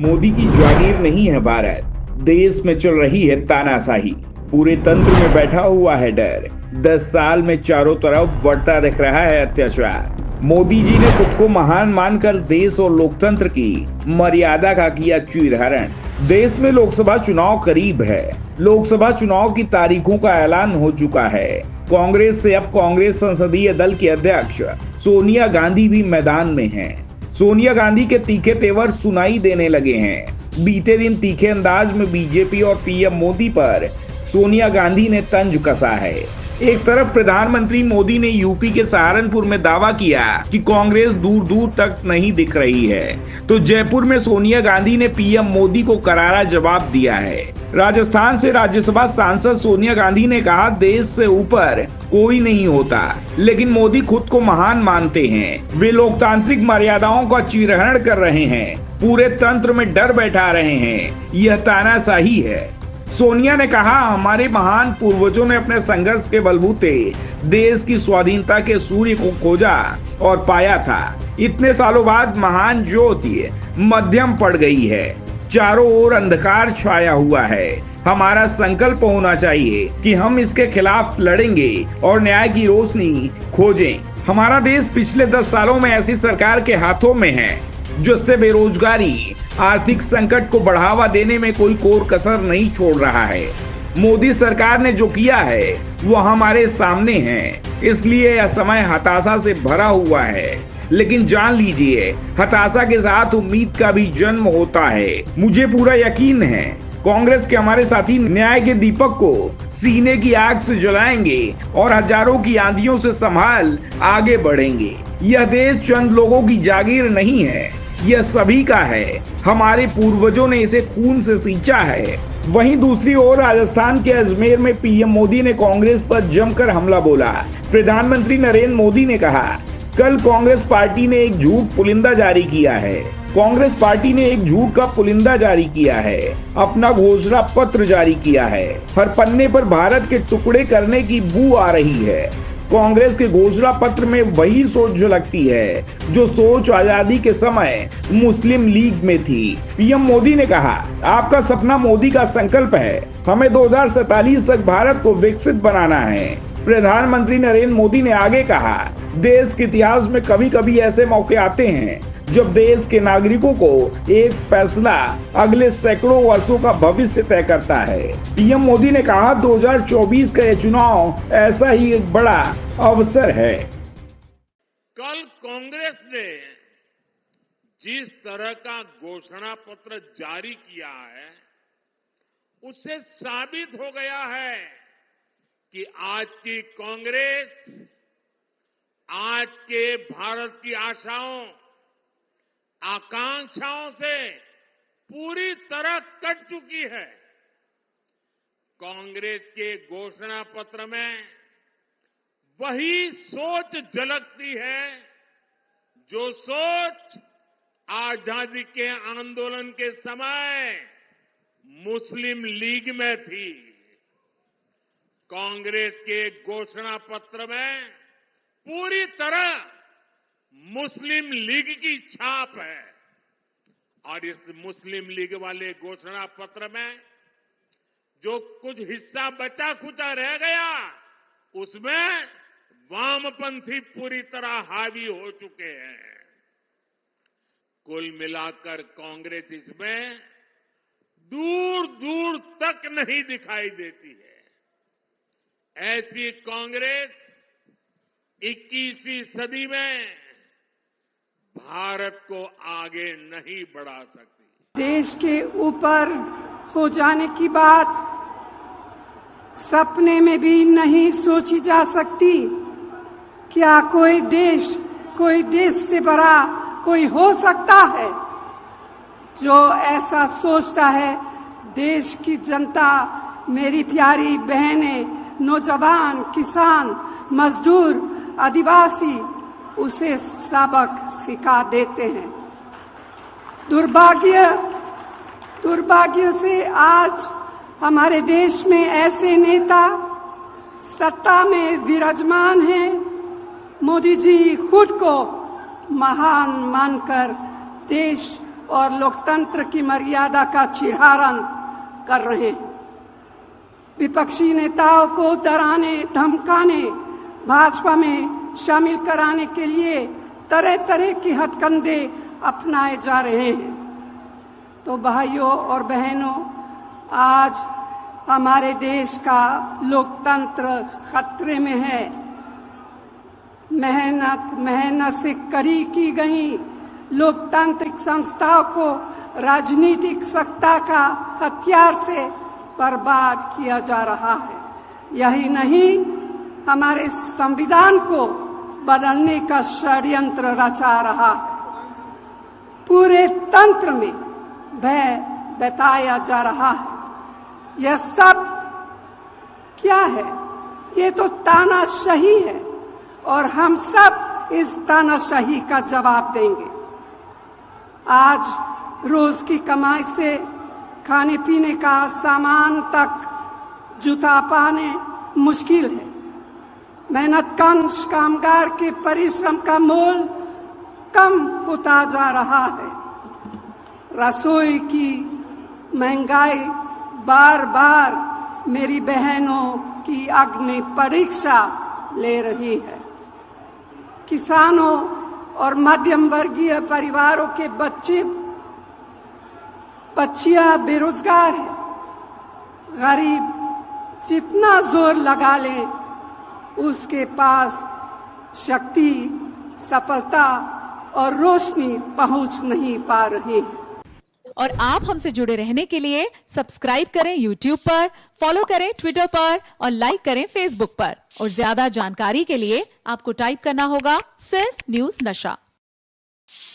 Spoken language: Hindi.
मोदी की जागीर नहीं है भारत, देश में चल रही है तानाशाही। पूरे तंत्र में बैठा हुआ है डर। 10 साल में चारों तरफ बढ़ता दिख रहा है अत्याचार। मोदी जी ने खुद को महान मानकर देश और लोकतंत्र की मर्यादा का किया चीरहरण। देश में लोकसभा चुनाव करीब है। लोकसभा चुनाव की तारीखों का ऐलान हो चुका है। कांग्रेस से अब कांग्रेस संसदीय दल की अध्यक्ष सोनिया गांधी भी मैदान में हैं। सोनिया गांधी के तीखे तेवर सुनाई देने लगे हैं। बीते दिन तीखे अंदाज में बीजेपी और पीएम मोदी पर सोनिया गांधी ने तंज कसा है। एक तरफ प्रधानमंत्री मोदी ने यूपी के सहारनपुर में दावा किया कि कांग्रेस दूर दूर तक नहीं दिख रही है, तो जयपुर में सोनिया गांधी ने पीएम मोदी को करारा जवाब दिया है। राजस्थान से राज्यसभा सांसद सोनिया गांधी ने कहा, देश से ऊपर कोई नहीं होता, लेकिन मोदी खुद को महान मानते हैं। वे लोकतांत्रिक मर्यादाओं का चीरहरण कर रहे हैं, पूरे तंत्र में डर बैठा रहे हैं। यह तानाशाही है। सोनिया ने कहा, हमारे महान पूर्वजों ने अपने संघर्ष के बलबूते देश की स्वाधीनता के सूर्य को खोजा और पाया था। इतने सालों बाद महान ज्योति मध्यम पड़ गई है। चारों ओर अंधकार छाया हुआ है। हमारा संकल्प होना चाहिए कि हम इसके खिलाफ लड़ेंगे और न्याय की रोशनी खोजें। हमारा देश पिछले 10 सालों में ऐसी सरकार के हाथों में है जिससे बेरोजगारी, आर्थिक संकट को बढ़ावा देने में कोई कोर कसर नहीं छोड़ रहा है। मोदी सरकार ने जो किया है वो हमारे सामने है, इसलिए यह समय हताशा से भरा हुआ है। लेकिन जान लीजिए, हताशा के साथ उम्मीद का भी जन्म होता है। मुझे पूरा यकीन है कांग्रेस के हमारे साथी न्याय के दीपक को सीने की आग से जलाएंगे और हजारों की आंधियों से संभाल आगे बढ़ेंगे। यह देश चंद लोगों की जागीर नहीं है, यह सभी का है। हमारे पूर्वजों ने इसे खून से सींचा है। वहीं दूसरी ओर राजस्थान के अजमेर में पीएम मोदी ने कांग्रेस पर जमकर हमला बोला। प्रधानमंत्री नरेंद्र मोदी ने कहा, कल कांग्रेस पार्टी ने एक झूठ पुलिंदा जारी किया है। कांग्रेस पार्टी ने एक झूठ का पुलिंदा जारी किया है, अपना घोषणा पत्र जारी किया है। हर पन्ने पर भारत के टुकड़े करने की बू आ रही है। कांग्रेस के घोषणा पत्र में वही सोच झलकती है जो सोच आजादी के समय मुस्लिम लीग में थी। पीएम मोदी ने कहा, आपका सपना मोदी का संकल्प है। हमें 2047 तक भारत को विकसित बनाना है। प्रधानमंत्री नरेंद्र मोदी ने आगे कहा, देश के इतिहास में कभी कभी ऐसे मौके आते हैं जब देश के नागरिकों को एक फैसला अगले सैकड़ों वर्षों का भविष्य तय करता है। पीएम मोदी ने कहा, 2024 का ये चुनाव ऐसा ही एक बड़ा अवसर है। कल कांग्रेस ने जिस तरह का घोषणा पत्र जारी किया है, उससे साबित हो गया है कि आज की कांग्रेस आज के भारत की आशाओं, आकांक्षाओं से पूरी तरह कट चुकी है। कांग्रेस के घोषणा पत्र में वही सोच झलकती है जो सोच आजादी के आंदोलन के समय मुस्लिम लीग में थी। कांग्रेस के घोषणा पत्र में पूरी तरह मुस्लिम लीग की छाप है और इस मुस्लिम लीग वाले घोषणा पत्र में जो कुछ हिस्सा बचा खुचा रह गया, उसमें वामपंथी पूरी तरह हावी हो चुके हैं। कुल मिलाकर कांग्रेस इसमें दूर दूर तक नहीं दिखाई देती है। ऐसी कांग्रेस 21वीं सदी में भारत को आगे नहीं बढ़ा सकती। देश के ऊपर हो जाने की बात सपने में भी नहीं सोची जा सकती। क्या कोई देश से बड़ा कोई हो सकता है? जो ऐसा सोचता है, देश की जनता, मेरी प्यारी बहनें, नौजवान, किसान, मजदूर, आदिवासी उसे सबक सिखा देते हैं। दुर्भाग्य से आज हमारे देश में ऐसे नेता सत्ता में विराजमान हैं। मोदी जी खुद को महान मानकर देश और लोकतंत्र की मर्यादा का चिरहरण कर रहे हैं। विपक्षी नेताओं को डराने धमकाने, भाजपा में शामिल कराने के लिए तरह तरह की हथकंडे अपनाए जा रहे हैं। तो भाइयों और बहनों, आज हमारे देश का लोकतंत्र खतरे में है। मेहनत से कड़ी की गई लोकतांत्रिक संस्थाओं को राजनीतिक सत्ता का हथियार से बर्बाद किया जा रहा है। यही नहीं, हमारे संविधान को बदलने का षड्यंत्र रचा रहा है। पूरे तंत्र में भय बताया जा रहा है। यह सब क्या है? ये तो तानाशाही है और हम सब इस तानाशाही का जवाब देंगे। आज रोज की कमाई से खाने पीने का सामान तक जुटा पाने मुश्किल है। मेहनतकश कामगार के परिश्रम का मोल कम होता जा रहा है। रसोई की महंगाई बार बार मेरी बहनों की अग्नि परीक्षा ले रही है। किसानों और मध्यम वर्गीय परिवारों के बच्चियां बेरोजगार हैं। गरीब जितना जोर लगा ले, उसके पास शक्ति, सफलता और रोशनी पहुंच नहीं पा रही है। और आप हमसे जुड़े रहने के लिए सब्सक्राइब करें YouTube पर, फॉलो करें Twitter पर और लाइक करें Facebook पर। और ज्यादा जानकारी के लिए आपको टाइप करना होगा सिर्फ न्यूज़ नशा।